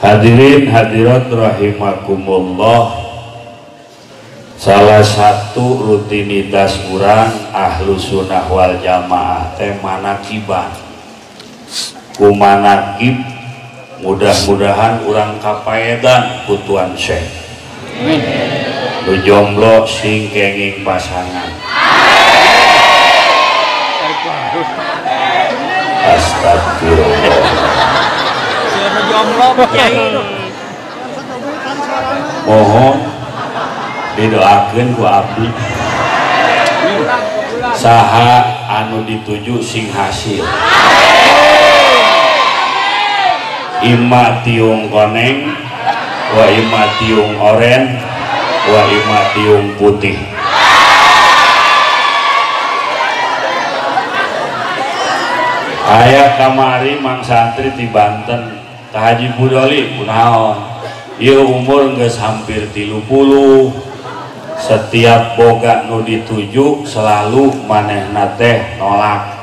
Hadirin hadirat rahimakumullah, salah satu rutinitas urang ahlu sunnah wal jamaah teh manakiban. Kumanakib mudah-mudahan urang kapaedan ku Tuan Syekh. Lu jomblo sing kenging pasangan. Astagfirullah. Mohon didoakeun ku abdi saha anu dituju sing hasil. Ima tiung koneng wa ima tiung oren wa ima tiung putih. Aya kamari mang santri di Banten Kak Haji Budoli kunaon ieu umur geus hampir 30, setiap boga nu dituju selalu manehna teh nolak.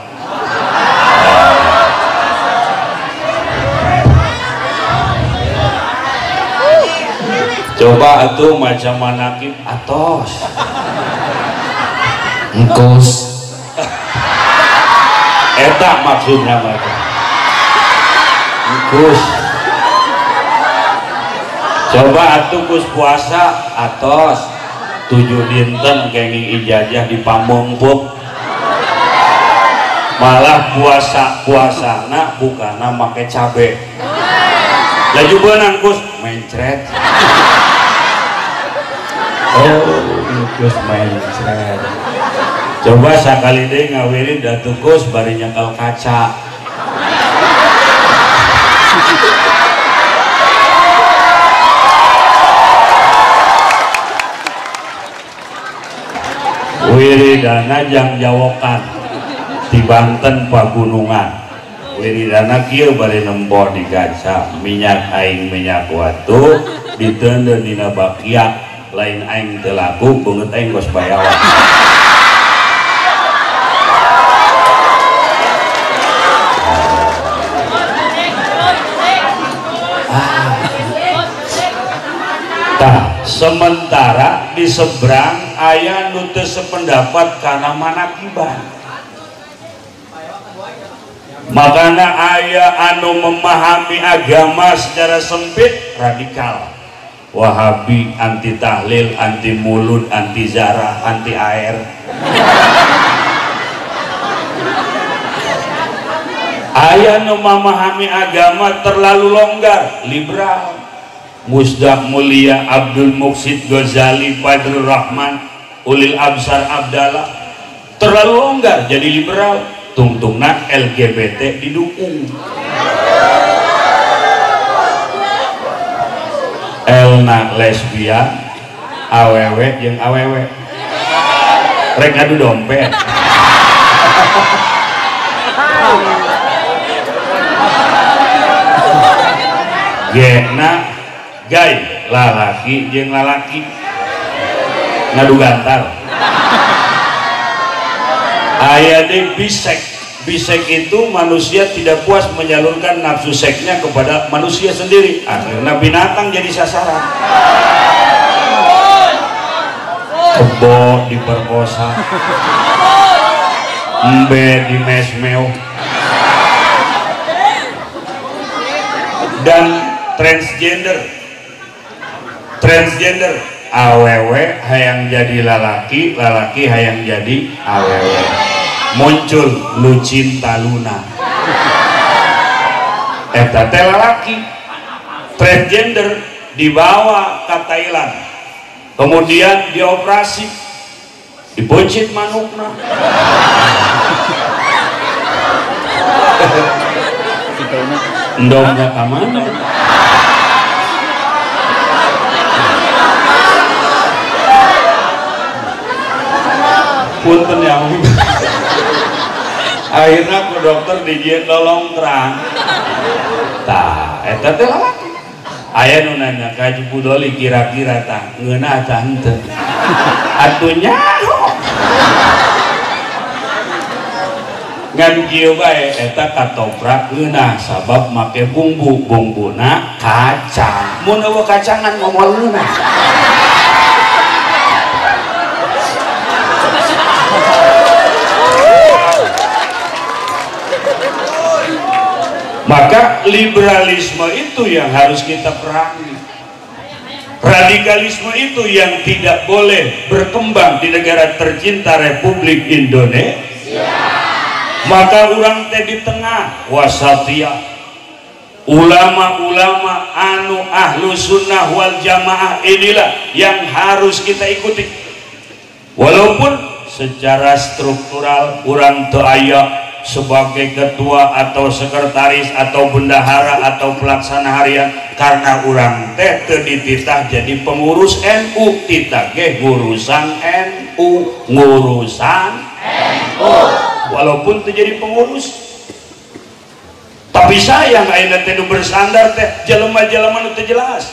Coba atuh macam manakib atos engkos eta maksudna mah engkos. Coba atuh kus puasa atos 7 dinten kenging ijazah di Pamungpuk, malah puasana bukana make cabe laju beunang kus mencret. Oh kus mencret. Coba sakali deh ngawiri datu kus bari nyakal kaca. Wiridana jang jawokan di Banten pagunungan. Wiridana kieu bari nempo di kaca minyak aing minyak watu diteundeun dina bakiak lain aing teu laku beungeut aing kos bayawan. Nah, sementara di seberang aya nu teu sependapat kana manakiban. Makana aya anu memahami agama secara sempit radikal. Wahabi anti tahlil, anti mulud, anti zarah, anti air. Aya nu memahami agama terlalu longgar, liberal. Musdak Mulia Abdul Muqsid Ghazali Fadlur Rahman Ulil Absar Abdallah terlalu longgar jadi liberal, tungtungna LGBT didukung. Elna lesbian, awewe jeung awewe rek adu dompet. Gena gay lalaki jeung lalaki ngadu gantar. Aya deui bisek. Bisek itu manusia tidak puas menyalurkan nafsu seksnya kepada manusia sendiri, akhirnya binatang jadi sasaran. Kebo diperkosa, embe dimesmeo, dan transgender awewe hayang jadi lalaki, lalaki hayang jadi awewe. Muncul Lucinta Luna, eta teh lalaki transgender dibawa ke Thailand, kemudian dioperasi, dibuncit manukna. Endongnya ka mana? Punten yang akhirnya ku dokter dijieun lolong terang. Tah eta teh lalaki. Aya nu nanya ka Haji Budoli kira-kira tah ngeunah tah henteu. Atuh nyaho. ngan kieu bae eta katoprak geunah sabab make bumbuna kacang mun eueuh kacangan ngomong geunah maka liberalisme itu yang harus kita perangi, radikalisme itu yang tidak boleh berkembang di negara tercinta Republik Indonesia. Maka orang teh di tengah wasatiyah, ulama-ulama anu ahlu sunnah wal jamaah inilah yang harus kita ikuti. Walaupun secara struktural orang teu aya sebagai ketua atau sekretaris atau bendahara atau pelaksana harian, karena orang teh teu dititah jadi pengurus NU, titah ge ngurusan NU, walaupun teu jadi pengurus. Tapi sayang ayeuna teh nu bersandar teh jelema-jelema nu teu jelas.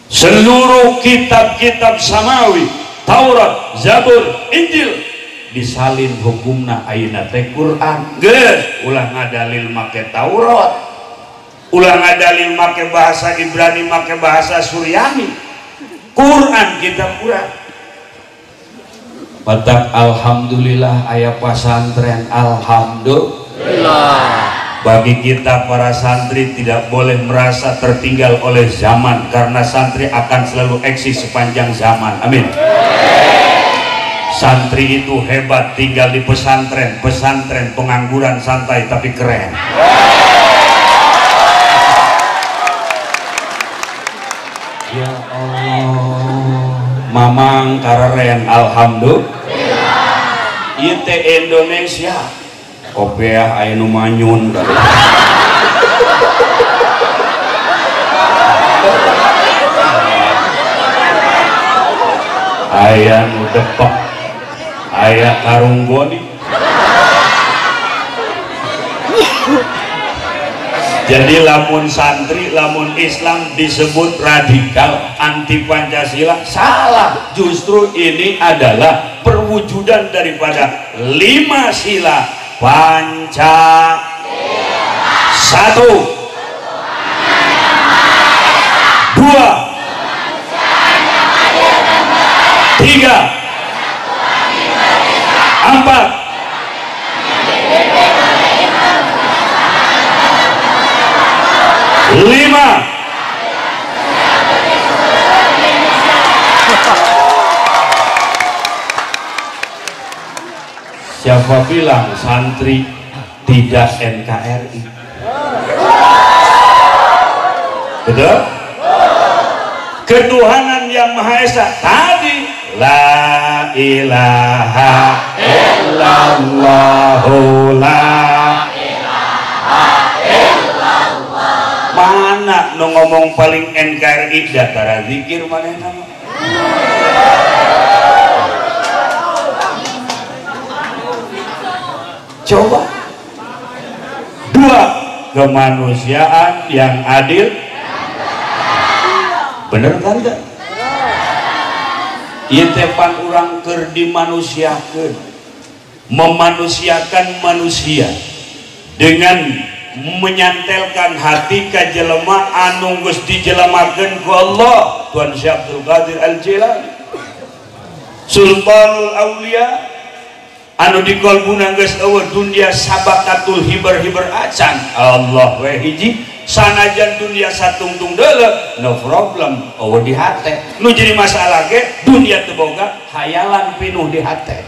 Seluruh kitab-kitab samawi, Taurat, Zabur, Injil disalin hukumna ayeuna teh Quran. Geus ulah ngadalil make Taurat, ulah ngadalil make bahasa Ibrani, make bahasa Suryani. Quran kitab urang. Batak alhamdulillah aya pasantren, alhamdulillah. Bagi kita para santri tidak boleh merasa tertinggal oleh zaman, karena santri akan selalu eksis sepanjang zaman. Amin. Santri itu hebat tinggal di pesantren, pesantren pengangguran santai tapi keren. Ya Allah, mamang kareren, alhamdulillah. Ieu teh Indonesia, kopiah aya nu manyun kali. Aya nu depek, aya karunggoni. Jadi lamun santri, lamun Islam disebut radikal, anti Pancasila, salah. Justru ini adalah perwujudan daripada 5 sila Pancasila. 1, 2, 3, 4, 5. Siapa bilang santri tidak NKRI? Betul? Ketuhanan yang Maha Esa tadi, la ilaha illallah, la mana nu ngomong paling NKRI datara zikir manehna. Coba. 2, kemanusiaan yang adil. Bener kan enggak? Ieu teh pan urang keur dimanusiakeun, memanusiakan manusia dengan menyantelkan hati ka jelema anu geus dijelemakeun ku Allah. Tuan Syekh Abdul Qadir Al-Jilani, Sultanul Aulia, anu di qalbuna geus eueuh dunia sabakatul hiber-hiber acan. Allah we hiji, sanajan dunia satungtung deuleu no problem, eueuh di hate. Nu jadi masalah ge dunia teu boga hayalan pinuh di hate.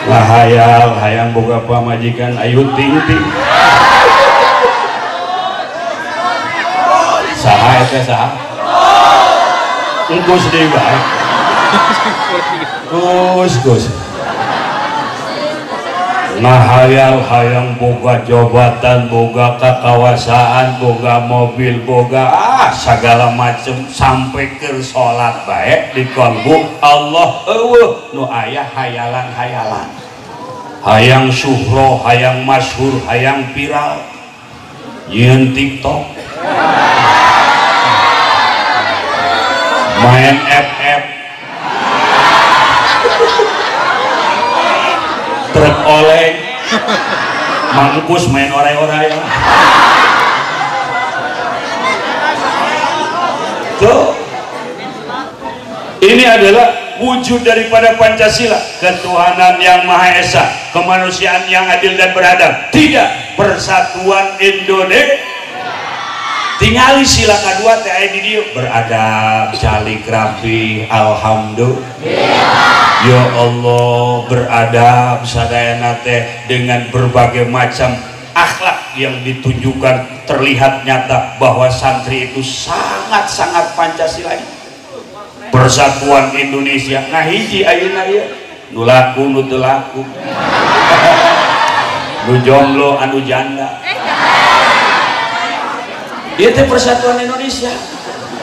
Lah hayal hayang boga pamajikan ayu ting-ting. Saha eta saha? Engkos deui bae. Gus. Nah hayal hayang boga jabatan, boga kekawasaan, boga mobil, boga segala macem, sampai ke sholat baik di kalbu Allah eueuh nu aya hayalan-hayalan, hayang syuhro, hayang masyhur, hayang viral, yeun TikTok, main FF, rek oleng mangkus main orai-orai tuh. Ini adalah wujud daripada Pancasila, ketuhanan yang Maha Esa, kemanusiaan yang adil dan beradab. Tidak, persatuan Indonesia. Tingali sila kedua teh aya di dieu beradab, calik rapi, alhamdulillah. Ya Allah, beradab sadayana teh dengan berbagai macam akhlak yang ditunjukkan, terlihat nyata bahwa santri itu sangat-sangat Pancasila. Persatuan Indonesia ngahiji ayeuna ieu nu laku nu teu laku nu jomblo anu janda ieu teh persatuan Indonesia.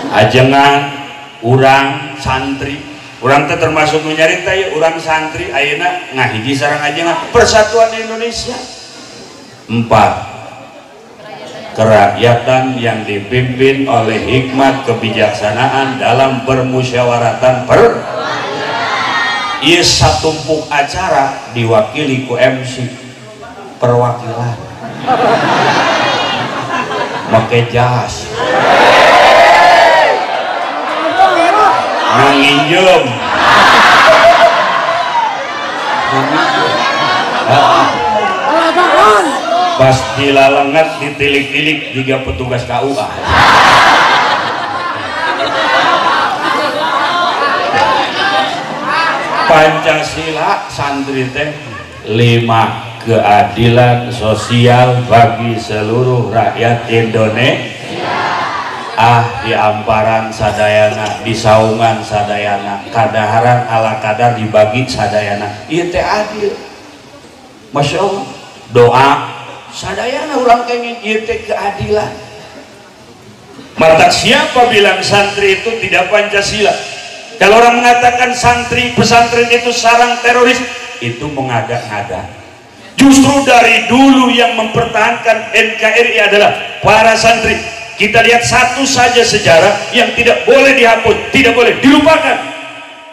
Ajengan urang santri, urang teh termasuk nu nyarita ieu urang santri ayeuna ngahiji sareng ajengan persatuan Indonesia. 4 kerakyatan yang dipimpin oleh hikmat kebijaksanaan dalam permusyawaratan ieu satumpuk acara diwakili ku MC perwakilan make jas nginjem pas dilalengat ditilik-tilik juga petugas KUA. Pancasila santri teh 5 keadilan sosial bagi seluruh rakyat Indonesia. Di amparan sadayana, di saungan sadayana, kadaharan ala kadar dibagi sadayana. Ieu teh adil. Masya Allah. Doa sadayana ulang kenging ieu teh keadilan. Mata siapa bilang santri itu tidak Pancasila? Kalau orang mengatakan santri pesantren itu sarang teroris, itu mengada-ngada. Justru dari dulu yang mempertahankan NKRI adalah para santri. Kita lihat satu saja sejarah yang tidak boleh dihapus, tidak boleh dilupakan.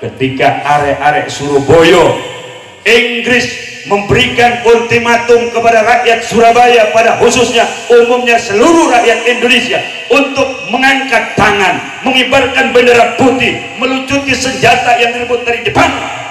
Ketika arek-arek Surabaya, Inggris memberikan ultimatum kepada rakyat Surabaya, pada khususnya umumnya seluruh rakyat Indonesia, untuk mengangkat tangan, mengibarkan bendera putih, melucuti senjata yang direbut dari depan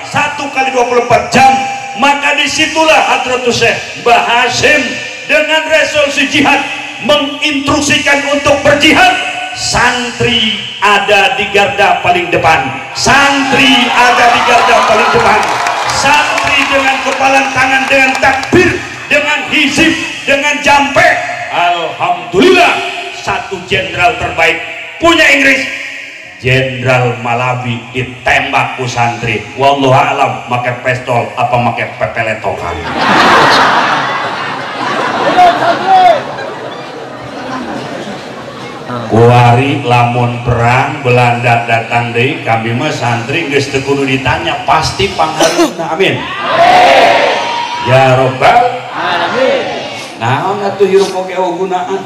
1 kali 24 jam. Maka disitulah Hadratus Syekh Mbah Hasyim dengan resolusi jihad menginstruksikan untuk berjihad. Santri ada di garda paling depan, santri ada di garda paling depan. Santri dengan kepalan tangan, dengan takbir, dengan hizib, dengan jampe. Alhamdulillah, satu jenderal terbaik punya Inggris, Jenderal Malabi, ditembak ku santri. Wallahu alam pakai pistol apa pakai pepeletokan. Kuari lamun perang Belanda datang deui, kami mah santri geus teu kudu ditanya, pasti panghareupeuna. Amin. Ya Rabbal alamin. Naon atuh hirup oge gunaan?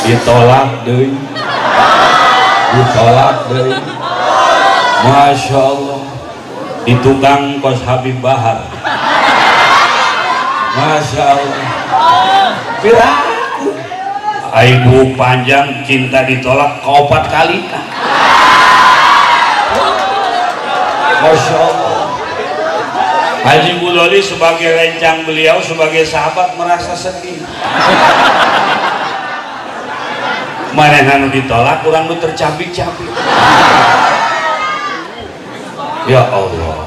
Ditolak deui. Ditolak deui. Masya Allah. Di tukang kos Habib Bahar. Masya Allah. Piraku aibu panjang cinta ditolak ke-4 kali. Masya Allah. Haji Buloli sebagai rencang beliau, sebagai sahabat merasa sedih. Manehna nu ditolak, urang nu tercabik-cabik. Ya Allah.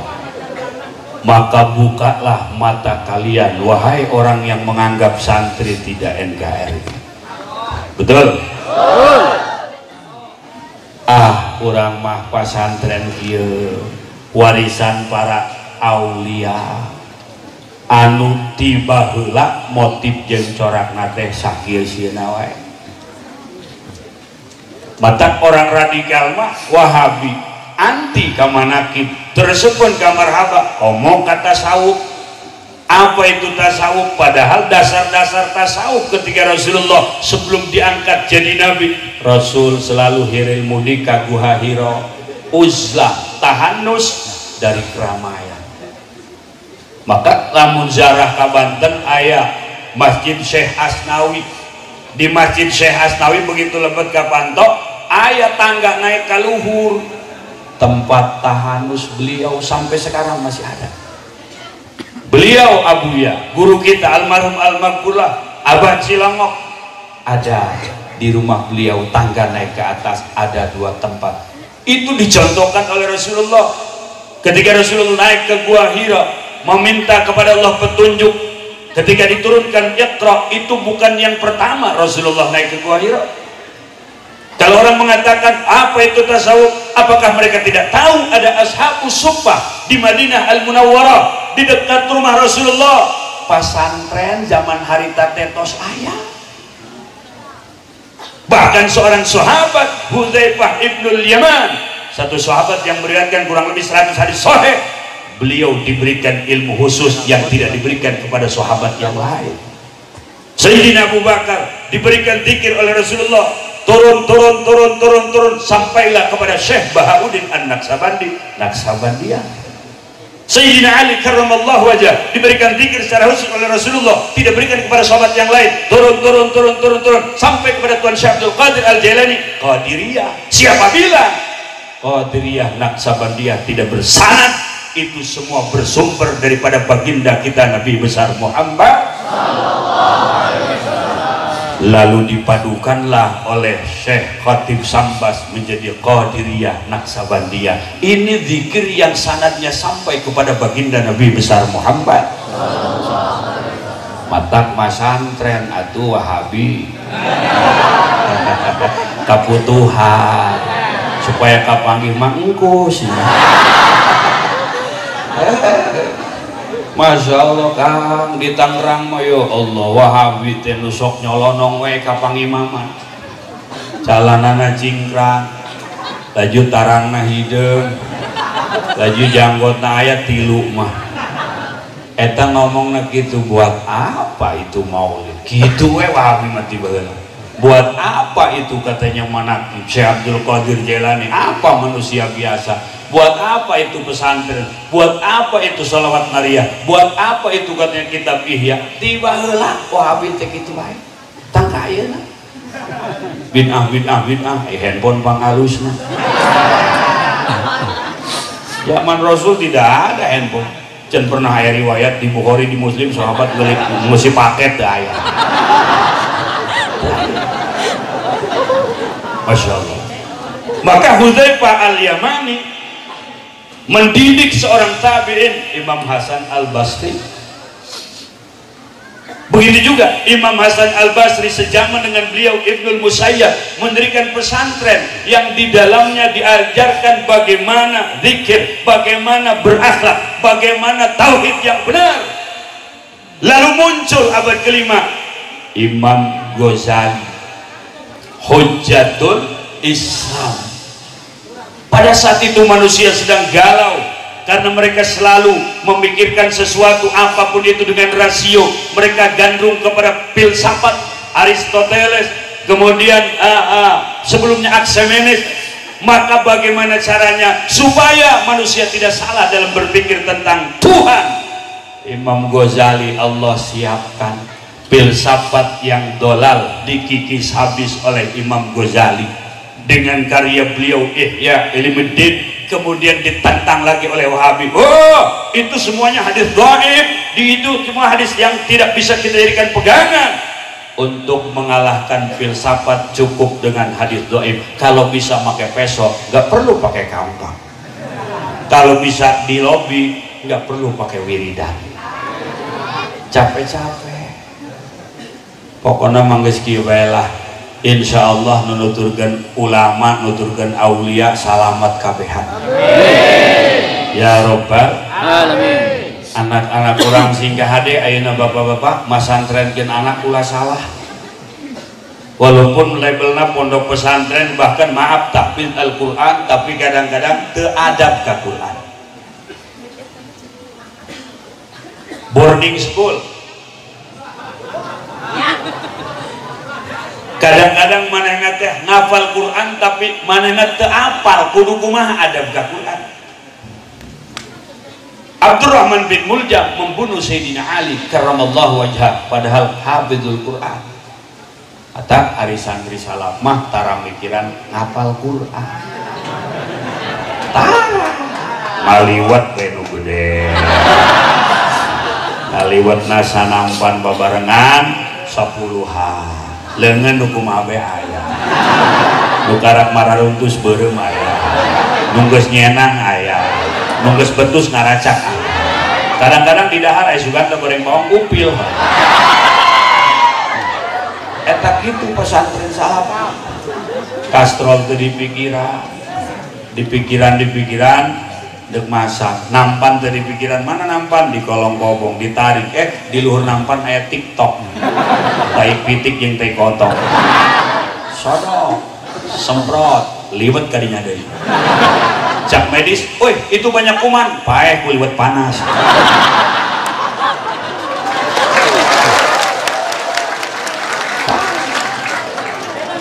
Maka bukalah mata kalian, wahai orang yang menganggap santri tidak NKRI. Betul? Betul. Urang mah pasantren ieu warisan para aulia anu tiba heula motif jeung corakna teh sakieu sieuna wae. Matak orang radikal mah Wahabi, anti ka manakib, tersebut ka marhaba, omong kata tasawuf. Apa itu tasawuf? Padahal dasar-dasar tasawuf ketika Rasulullah sebelum diangkat jadi nabi, Rasul selalu hiril mudi ka Guha Hira, uzlah, tahannus, dari keramaian. Maka lamun ziarah ka Banten aya Masjid Syekh Asnawi. Di Masjid Syekh Asnawi begitu lebet ka Panto aya tangga naik ka luhur, tempat tahanus beliau sampai sekarang masih ada. Beliau Abuya, guru kita almarhum Al-Maghfurlah Abah Cilangok, ada di rumah beliau tangga naik ke atas ada 2 tempat. Itu dicontohkan oleh Rasulullah ketika Rasulullah naik ke Gua Hira meminta kepada Allah petunjuk. Ketika diturunkan Iqra, itu bukan yang pertama Rasulullah naik ke Gua Hira. Kalau orang mengatakan apa itu tasawuf, apakah mereka tidak tahu ada Ashabus Suffah di Madinah Al-Munawwarah di dekat rumah Rasulullah? Pesantren zaman harita tetos ayah. Bahkan seorang sahabat Hudzaifah ibnul Yaman, satu sahabat yang meriwayatkan kurang lebih 100 hadis sahih, beliau diberikan ilmu khusus yang tidak diberikan kepada sahabat yang lain. Sayyidina Abu Bakar diberikan zikir oleh Rasulullah, turun sampailah kepada Syekh Bahauddin An-Naksabandi, Naksabandiyah. Sayyidina Ali karramallahu wajah diberikan zikir secara khusus oleh Rasulullah, tidak berikan kepada sahabat yang lain. Turun sampai kepada Tuan Syekh Abdul Qadir Al-Jailani, Qadiriyah. Siapa bilang Qadiriyah Naksabandiyah tidak bersanad? Itu semua bersumber daripada baginda kita Nabi besar Muhammad. Lalu dipadukanlah oleh Syekh Khatib Sambas menjadi Qadiriyah Naksabandiyah. Ini zikir yang sanadnya sampai kepada baginda Nabi besar Muhammad. Matak masantren atuh Wahabi kaputuhan supaya kapanggih mangkus. Masya Allah Kang, di Tangerang mah ya Allah Wahabi teh nu sok nyolonong we ka pangimaman. Calanana cingkrang, laju tarangna hideung, laju janggotna aya 3 mah. Eta ngomongna kitu, buat apa itu maulid? Kitu we Wahabi mah tibaheula. Buat apa itu katanya manaqib Syekh Abdul Qadir Jailani? Apa manusia biasa? Buat apa itu pesantren? Buat apa itu sholawat Maria? Buat apa itu katanya kitab Ihya? Tiba heula Wahabi teh kitu bae. Tangka ayeuna. Bid'ah handphone pangalusna. Zaman Rasul tidak ada handphone. Can pernah aya riwayat di Bukhari di Muslim sahabat beli ngisi paket teh aya. Masya Allah. Maka Hudzaifah Al-Yamani mendidik seorang tabi'in, Imam Hasan Al-Basri. Begitu juga Imam Hasan Al-Basri sejaman dengan beliau Ibnul Musayyab mendirikan pesantren yang di dalamnya diajarkan bagaimana zikir, bagaimana berakhlak, bagaimana tauhid yang benar. Lalu muncul abad kelima Imam Ghazali, Hujjatul Islam. Pada saat itu manusia sedang galau karena mereka selalu memikirkan sesuatu apapun itu dengan rasio. Mereka gandrung kepada filsafat Aristoteles, kemudian sebelumnya Aximenes. Maka bagaimana caranya supaya manusia tidak salah dalam berpikir tentang Tuhan? Imam Ghazali Allah siapkan filsafat yang dolal dikikis habis oleh Imam Ghazali dengan karya beliau Ihya Ulumuddin, kemudian ditantang lagi oleh Wahabi. Oh, itu semuanya hadis dhaif, itu semua hadis yang tidak bisa kita jadikan pegangan. Untuk mengalahkan filsafat cukup dengan hadis dhaif. Kalau bisa pakai peso, nggak perlu pakai kampang. Kalau bisa di lobi, nggak perlu pakai wiridan. Capek-capek. Pokoknya mangges kieu bae lah. Insyaallah nuturkeun ulama, nuturkeun aulia salamat kabehan. Amin. Ya Rabbal alamin. Anak-anak urang singgah hade ayeuna bapak-bapak masantrenkeun anak ulah salah. Walaupun labelna pondok pesantren, bahkan maaf tahfiz Al-Qur'an, tapi kadang-kadang teu adab ka Qur'an. Boarding school. Kadang-kadang manehna teh ngafal Quran tapi manehna teu apal kudu kumaha adab ka Quran. Abdurrahman bin Muljam membunuh Sayyidina Ali karramallahu wajhah padahal hafizul Quran. Atau ari santri salaf mah tara mikiran ngapal Quran. Tara maliwat we nu gede. Ngaliwatna sanampan babarengan 10-an. Leungeun nu kumaha be aya. Nu karak mararuntus beureum aya. Nu geus nyenang aya. Nu geus betus ngaracak. Kadang-kadang di dahar aya sugan teh goreng bawang upil. Eta kitu pesantren salaf. Kastrol teu dipikiran dek masak. Nampan teu dipikiran mana nampan di kolong kobong ditarik di luhur nampan aya TikTok. Tai pitik jeung tai kotong. Sodok, semprot, liwet ka dinya deui. Cak medis, "Woi, itu banyak kuman." Paeh ku liwet panas.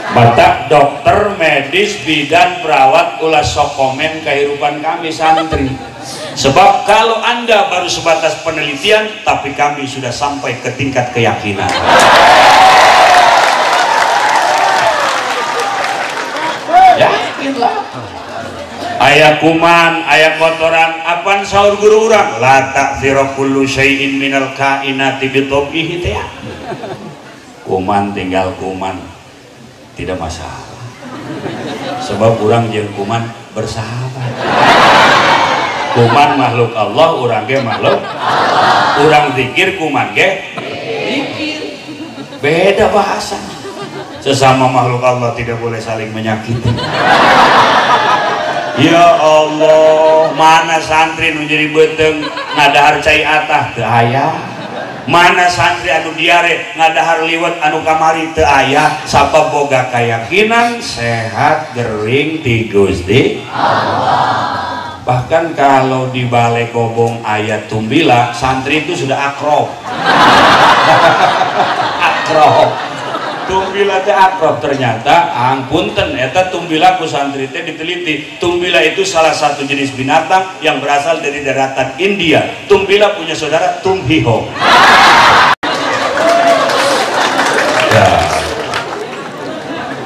Batak dokter, medis, bidan, perawat ulah sok komen kehidupan kami santri. Sebab kalau Anda baru sebatas penelitian, tapi kami sudah sampai ke tingkat keyakinan. Yakinlah. Aya kuman, aya kotoran, apaan sahur guru urang? La ta'ziru kullu syai'in minal kainati bitobihi teh. Kuman tinggal kuman. Tidak masalah, sebab orang jeung kuman bersahabat. Kuman makhluk Allah, orang ge makhluk. Orang zikir, kuman ge zikir. Beda bahasa. Sesama makhluk Allah tidak boleh saling menyakiti. Ya Allah, mana santri nu jadi beuteng ngadahar cai atah teu aya. Mana santri anu diare ngadahar liwet anu kamari teu aya. Sabab boga keyakinan sehat gering ti Gusti Allah. Bahkan kalau di balai kobong ayat tumbila, santri itu sudah akrab. Akrab. Tumbila teh akrab. Ternyata angpunten eta tumbila ku santri teh diteliti. Tumbila itu salah satu jenis binatang yang berasal dari daratan India. Tumbila punya saudara tumhiho. Ya.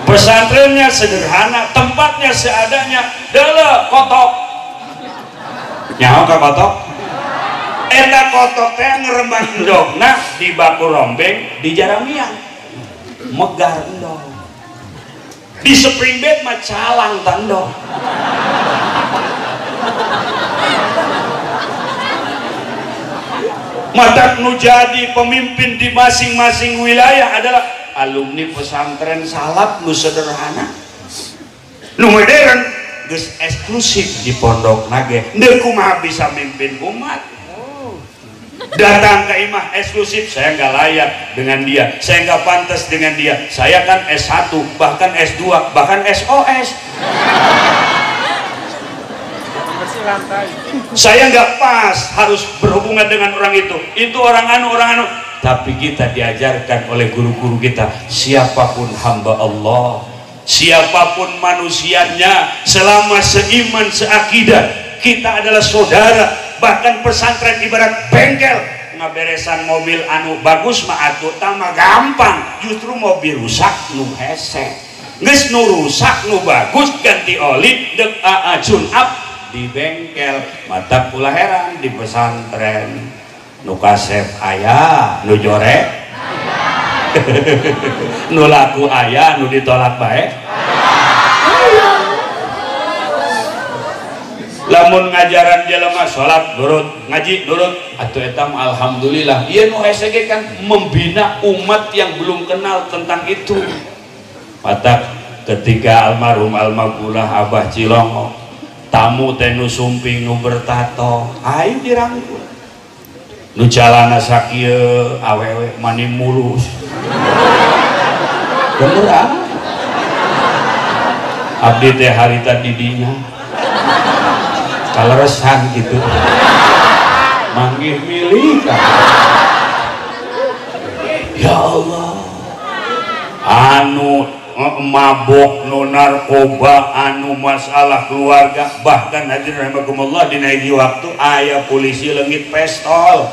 Pesantrennya sederhana, tempatnya seadanya, dele kotok. Nyaho ka kotok? Eta kotok teh ngerembang endogna di baku rombeng di jaramian. Megar endog. Di spring bed mah calang tandong. Matak nu jadi pemimpin di masing-masing wilayah adalah alumni pesantren salaf nu sederhana, nu modern, geus eksklusif di pondok nage. Ndeu kumaha bisa mimpin umat. Datang ke imah eksklusif, saya nggak layak dengan dia, saya nggak pantas dengan dia, saya kan S1, bahkan S2, bahkan SOS. Saya nggak pas harus berhubungan dengan orang itu orang anu. Tapi kita diajarkan oleh guru-guru kita, siapapun hamba Allah, siapapun manusianya, selama seiman seakidah, kita adalah saudara. Bahkan pesantren ibarat bengkel, ngaberesan mobil anu bagus mah atuh tama gampang, justru mobil rusak nu hese, geus nu rusak nu bagus ganti oli dek tune up di bengkel. Mata pula heran di pesantren nu kasep aya, nu jorek nu laku aya, nu ditolak bae. Lamun ngajaran jelema salat nurut, ngaji nurut, atuh eta alhamdulillah. Ieu nu hese ge kan membina umat yang belum kenal tentang itu. Mata ketika almarhum almarhumah Abah Cilongo, tamu teh nu sumping nu bertato, aing dirangkul. Nu calana sakieu awewe mani mulus. Beneran. Abdi teh harita di dinya. Kaleresan gitu, manggih milik. Ya Allah, anu mabok, nu narkoba, anu masalah keluarga, bahkan hadirin rahimakumullah dina hiji waktu aya polisi leungit pistol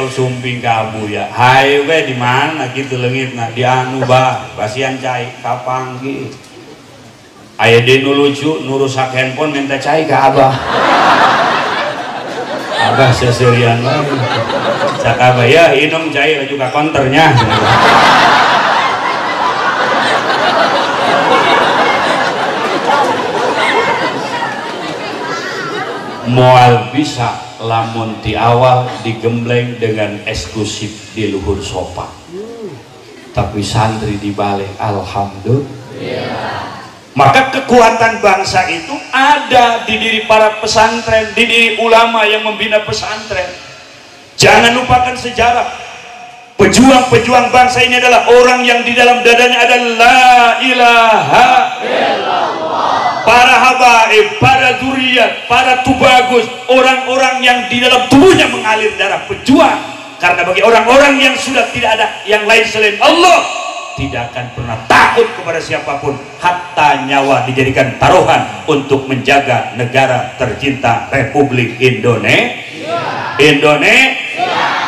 sumping kabu ya hayu we di mana kitu leungitna di anu bah basian cai kapanggi aya deui nu lucu nurusak handphone minta cai ka abah abah seserian lagi cak abah ya inung cai juga konternya moal bisa lamun di awal digembleng dengan eksklusif di luhur sofa tapi santri dibalik alhamdulillah. Maka kekuatan bangsa itu ada di diri para pesantren, di diri ulama yang membina pesantren. Jangan lupakan sejarah. Pejuang-pejuang bangsa ini adalah orang yang di dalam dadanya ada la ilaha illallah. Para habaib, para zuriat, para tubagus, orang-orang yang di dalam tubuhnya mengalir darah pejuang. Karena bagi orang-orang yang sudah tidak ada yang lain selain Allah, tidak akan pernah takut kepada siapapun, hatta nyawa dijadikan taruhan untuk menjaga negara tercinta Republik Indonesia.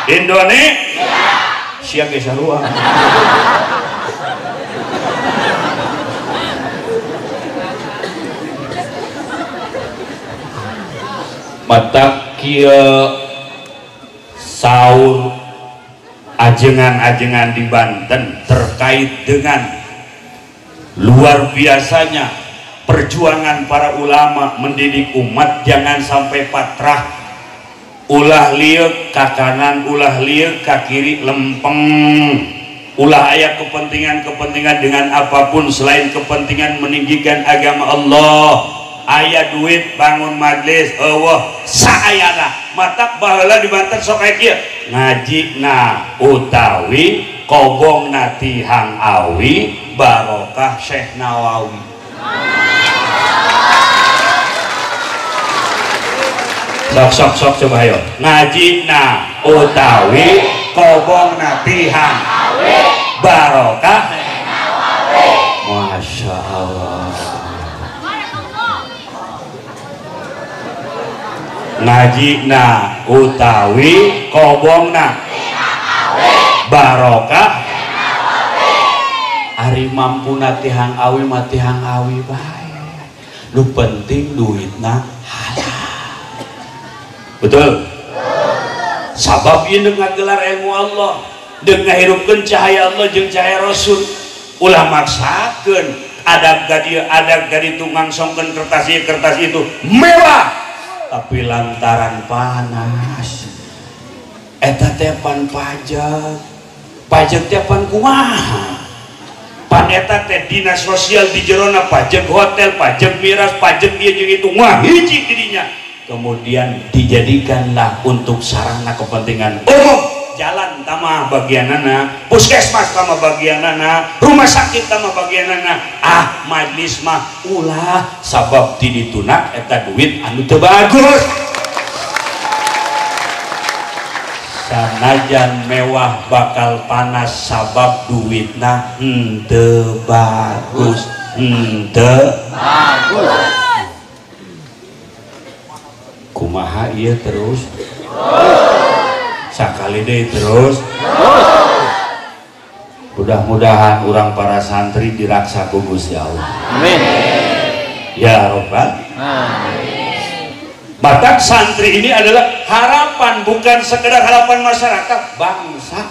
Indonesia. Siap ya sarua. Mata kieu saur ajengan-ajengan di Banten terkait dengan luar biasanya perjuangan para ulama mendidik umat jangan sampai patrah, ulah lieu ka kanan, ulah lieu ka kiri lempeng, ulah aya kepentingan-kepentingan dengan apapun selain kepentingan meninggikan agama Allah. Aya duit bangun majlis eueuh saayana matak baheula di Banten sok aya kieu ngajina utawi kobongna tihang awi barokah Syekh Nawawi. Sok coba ayo ngajina utawi kobongna tihang awi barokah Syekh Nawawi. Masya Allah. Ngajina utawi kobongna barokah ari mampuna tihang awi mah tihang awi bae nu penting duitna halal. Betul? Sabab ieu ngagelar ilmu Allah deung ngahirupkeun cahaya Allah jeung cahaya Rasul ulah maksakeun adab gadi ngangsongkeun kertas itu mewah tapi lantaran panas eta teh pan pajak teh pan kumaha pan eta teh dinas sosial di jerona pajak hotel, pajak miras, pajak ieu jeung itu mah hiji dirinya kemudian dijadikanlah untuk sarana kepentingan umum. Jalan tamah bagianana, puskesmas tamah bagianana, rumah sakit tamah bagianana, majlis mah ulah sabab ti dituna eta duit anu teu bagus. Sanajan mewah bakal panas sabab duitna henteu bagus. Kumaha ieu terus? Sakali deh terus. Mudah-mudahan orang para santri diraksa ku Gusti Allah. Amin. Ya Rabbal Amin. Maka santri ini adalah harapan, bukan sekedar harapan masyarakat bangsa.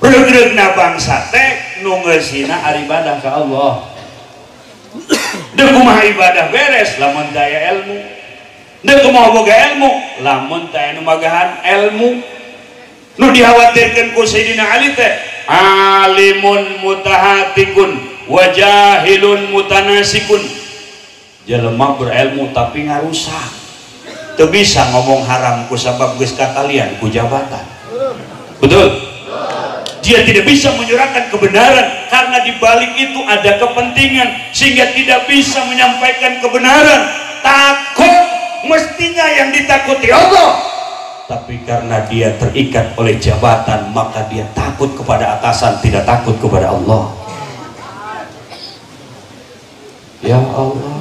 Reug-reugna bangsa teh nu ngeusina ibadah ka Allah. Deuk kumaha ibadah beres lamun daya ilmu. Deuk kumaha boga ilmu lamun teh anu magahan ilmu. Nu dikhawatirkeun ku Sayyidina Ali teh alimun mutahatikun wa jahilun mutanasikun. Jelema berilmu tapi ngarusak. Teu bisa ngomong haram ku sabab geus katalian ku jabatan. Betul? Dia tidak bisa menyurahkan kebenaran karena di balik itu ada kepentingan sehingga tidak bisa menyampaikan kebenaran. Takut, mestinya yang ditakuti Allah, tapi karena dia terikat oleh jabatan maka dia takut kepada atasan, tidak takut kepada Allah. Ya Allah,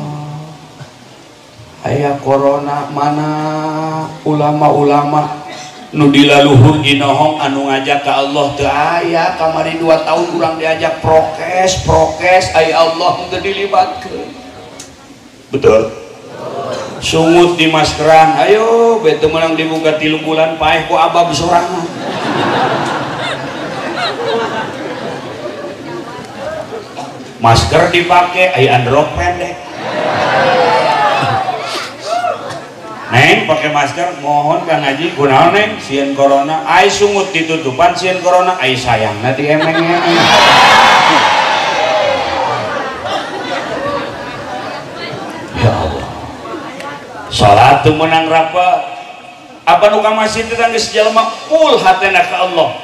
aya corona mana ulama-ulama nu dilaluhur inohong anu ngajak ke Allah teu aya. Kamari 2 tahun kurang diajak prokes aya Allah teu dilibatkeun. Betul? Sungut di maskeran, ayo bete menang dibuka 3 bulan paeh ku abah besorangan. Masker dipakai, aya androk pendek. Neng pakai masker, mohon Kang Haji, kunaon neng? Sieun corona, ai sungut ditutupan sieun corona, ai sayang nanti emeng-emeng. Ya Allah. Salat teu menang rapat. Apa nu ka masjid teh geus jalma full hatena ka Allah.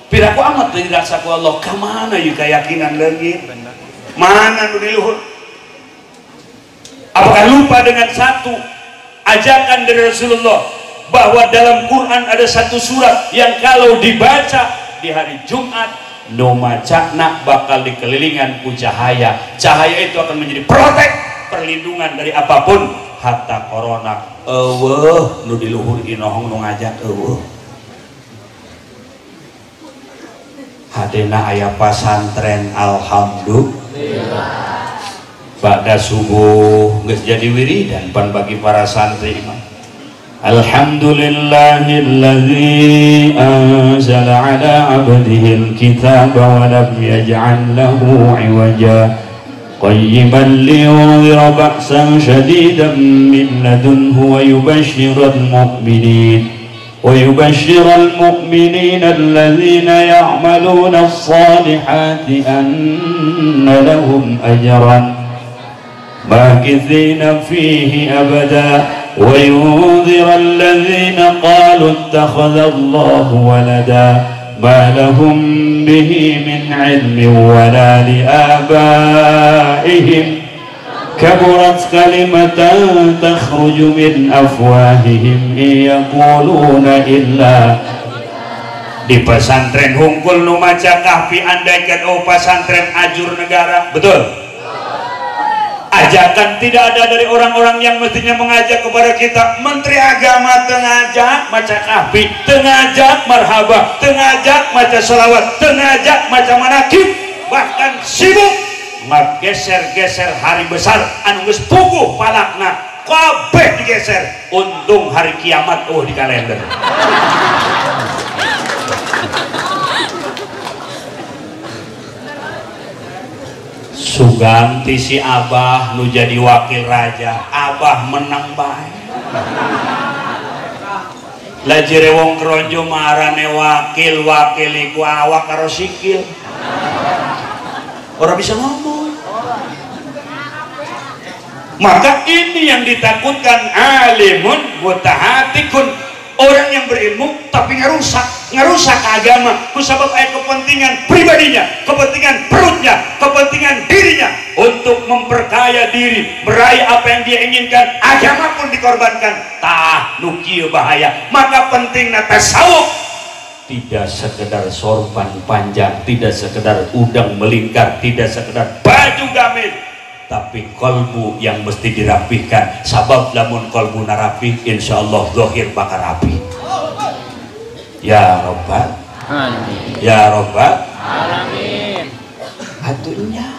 Piraku amat teu dirasa ku Allah, ka mana ieu keyakinan leungit? Mana nu di luhur? Apakah lupa dengan satu ajakan dari Rasulullah bahwa dalam Quran ada satu surat yang kalau dibaca di hari Jumat nu macana bakal dikelilingan ku cahaya. Cahaya itu akan menjadi protek, perlindungan dari apapun, hatta corona. Eueuh nu di luhur inohong nu ngajak eueuh. Hadena aya pasantren alhamdulillah. Pada subuh geus jadi wiridan pan bagi para santri mah. Alhamdulillahilladzi anzala ala 'abdihi al-kitaba wa lam yaj'al lahu 'iwaja qayyiban liyunzira ba'san shadidan min ladunhu wa yubashshiral mu'minin alladhina ya'maluna as-salihati anna lahum ajran ماكثين فيه أبدا وينذر الذين قالوا اتخذ الله ولدا ما لهم به من علم ولا لآبائهم كبرت كلمة تخرج من أفواههم إن يقولون إلا. Di pesantren hungkul nu maca kahfi andaikan pesantren ajur negara, betul? Ajakan tidak ada dari orang-orang yang mestinya mengajak kepada kita. Menteri Agama tengajak maca kahfi, tengajak marhabah, tengajak maca sholawat, tengajak maca manakib, bahkan sibuk ngegeser-geser hari besar anu geus puguh palakna kabeh digeser. Untung hari kiamat di kalender. Suganti si Abah nu jadi wakil raja, Abah menang bae. Lajere wong kronjo marane wakil iku awak karo sikil. Ora bisa ngomong. Maka ini yang ditakutkan, alimun mutahatikun, orang yang berilmu tapi ngerusak agama kusabab kepentingan pribadinya, kepentingan perutnya, kepentingan dirinya untuk memperkaya diri, meraih apa yang dia inginkan, agama pun dikorbankan. Tah nu kieu bahaya. Maka pentingna tasawuf tidak sekedar sorban panjang, tidak sekedar udang melingkar, tidak sekedar baju gamis, tapi kolbu yang mesti dirapihkan. Sabab lamun kolbu narapih, insyaallah zahir bakal rapi. Ya Rabbal Alamin. Ya Rabbal Alamin. Atunya.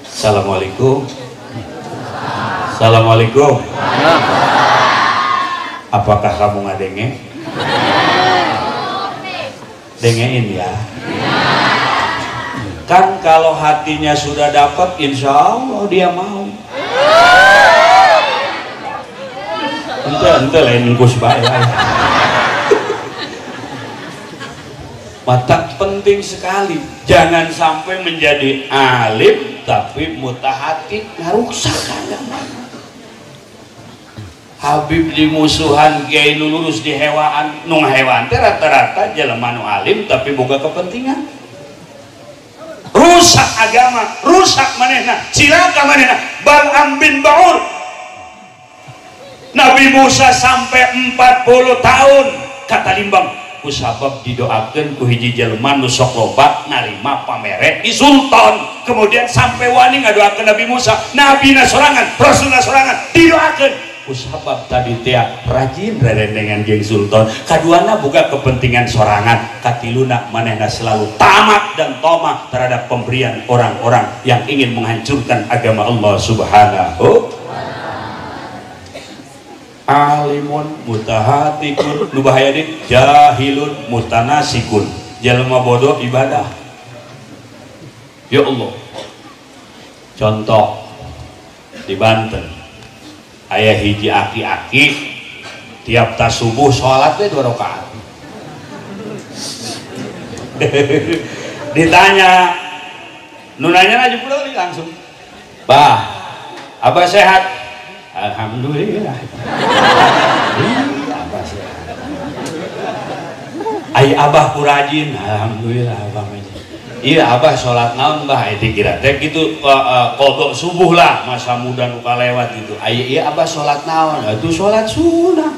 Assalamualaikum. Assalamualaikum. Apakah kamu ngadenge? Dengein ya. Kan kalau hatinya sudah dapat, insya Allah dia mau. Ente lain ngkus bae. Mata penting sekali, jangan sampai menjadi alim tapi mutahatik ngarusak agama. Habib di musuhan, kiai nu lurus di hewaan, nu hewan teh rata-rata jelema nu alim tapi boga kepentingan. Rusak agama, rusak manehna, cilaka manehna. Bal'am bin Ba'ur Nabi Musa sampai 40 tahun kata limbang kusabab didoakan ku hiji jelema nu sok loba narima pamere di sultan, kemudian sampai wani ngadoakeun Nabi Musa, nabi sorangan, rasul sorangan didoakeun kusabab tadi teh rajin rerendengan jeung sultan, kaduana boga kepentingan sorangan, katiluna manehna selalu tamak dan tomah terhadap pemberian orang-orang yang ingin menghancurkan agama Allah Subhanahu. Alimun mutahatikun nu bahaya di jahilun mutanasikun jalma bodoh ibadah. Ya Allah, contoh di Banten aya hiji aki-aki tiap tas subuh sholat teh 2 rakaat. Ditanya nunanya aja pula langsung, bah abah sehat? Alhamdulillah. Abah sehat. Ai abah kurajin, alhamdulillah abah mah. Iya abah sholat naon bah itu kira teh gitu qodok subuh lah masa muda nu kalewat gitu. Ai iya abah sholat naon? Itu sholat sunnah.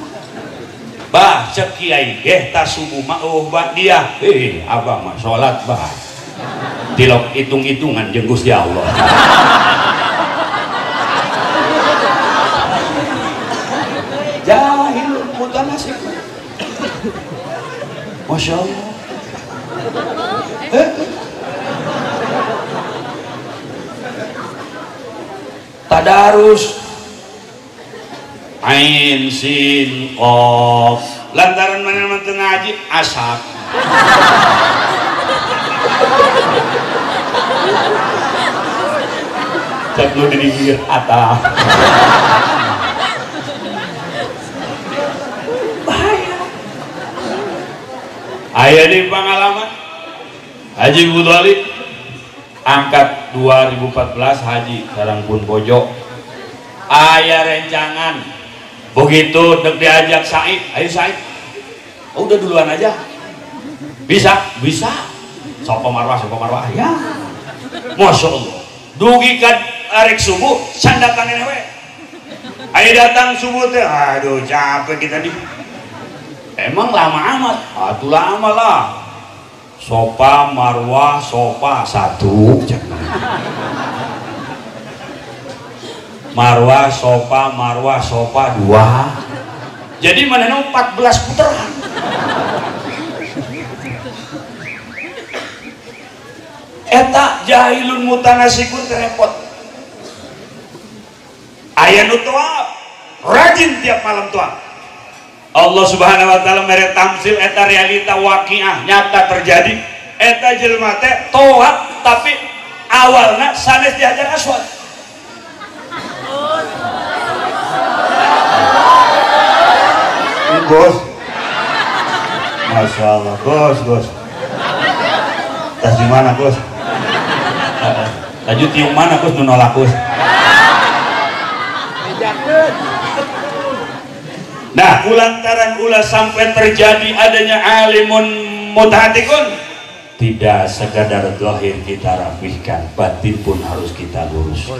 Bah cek kiai tas subuh mah bah dia abah mah sholat bah. Tilok hitung-hitungan jeung Gusti Allah. Jahil mutanasik. Masya Allah. Tadarus ain sin qaf lantaran mana teu ngaji asap. Cek lu di pinggir atah. Aya di pengalaman Haji Budali angkat 2014 haji sareng pun bojo aya rencangan begitu dek diajak Said, ayo Said, oh, udah duluan aja bisa sok marwah ya Masya Allah dugi kan arek subuh sandakan newe ayo datang subuh teh aduh capek kita di emang lama amat, atuh lama lah. Sofa marwah sofa 1 marwah sofa 2 jadi mana 14 putaran. Eta jahilun mutanasikun terepot aya nu toa rajin tiap malam toa. Allah Subhanahu wa taala mere tamsil eta realita waqiah nyata terjadi eta jelema teh toat tapi awalna sanes di Hajar Aswad. Bos, Masya Allah, bos. Tas di mana bos? Taju tiung mana bos nu nolak bos? Nah, kulantaran ulah sampai terjadi adanya alimun mutahatikun, tidak sekadar zahir kita rapihkan, batin pun harus kita luruskan.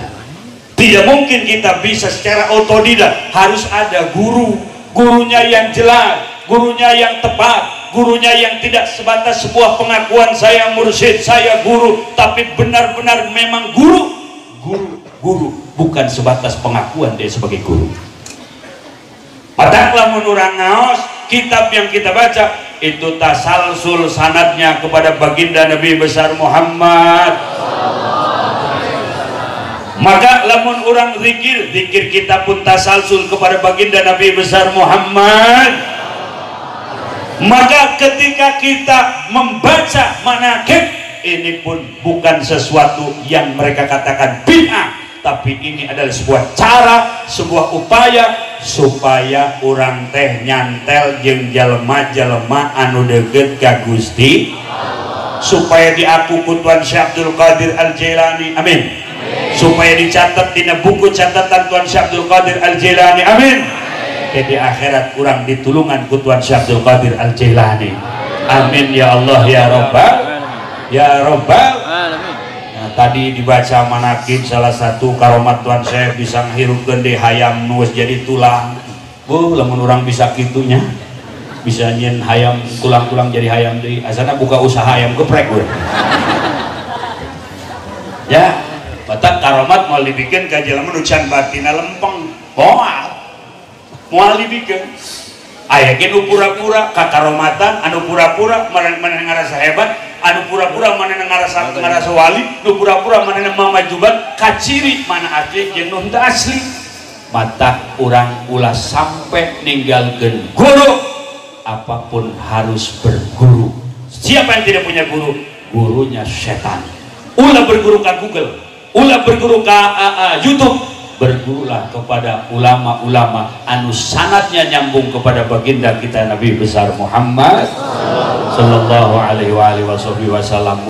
Tidak mungkin kita bisa secara otodidak, harus ada gurunya yang jelas, gurunya yang tepat, gurunya yang tidak sebatas sebuah pengakuan saya mursyid, saya guru, tapi benar-benar memang guru, bukan sebatas pengakuan dia sebagai guru. Padahal menurang ngaos kitab yang kita baca itu tasalsul sanadnya kepada baginda Nabi besar Muhammad. Maka lamun orang zikir kita pun tasalsul kepada baginda Nabi besar Muhammad. Maka ketika kita membaca manaqib ini pun bukan sesuatu yang mereka katakan bid'ah, tapi ini adalah sebuah cara, sebuah upaya supaya orang teh nyantel jeung jalma-jalma anu deukeut ka Gusti Allah, supaya diaku ku Tuan Syekh Abdul Qadir Al-Jailani, amin. Supaya dicatat dina buku catatan Tuan Syekh Abdul Qadir Al-Jailani, amin. Di akhirat kurang ditulungan ku Tuan Syekh Abdul Qadir Al-Jailani, amin ya Allah ya Rabbal ya Rabbal alamin. Tadi dibaca manaqib salah satu karomat Tuan Syekh bisa ngahirupkeun di hayam nulis jadi tulang. lamun orang bisa gitunya bisa nyen hayam tulang-tulang jadi hayam deui asana buka usaha hayam geprek we. Ya batak karomat mau dibikin ka jelema nu can batina lempeng moal dibikin aya ge nu pura-pura ka karomatan anu pura-pura maneh ngarasa hebat anu pura-pura maneh ngarasa wali nu pura-pura maneh mamajuban kaciri mana asli jeung nu teu asli mata urang ulah sampai ninggalkeun guru apapun harus berguru. Siapa yang tidak punya guru? Gurunya setan. Ulah berguru ke Google, ulah berguru ke YouTube, bergurulah kepada ulama-ulama anu sanadnya nyambung kepada baginda kita Nabi besar Muhammad sallallahu alaihi wasallam.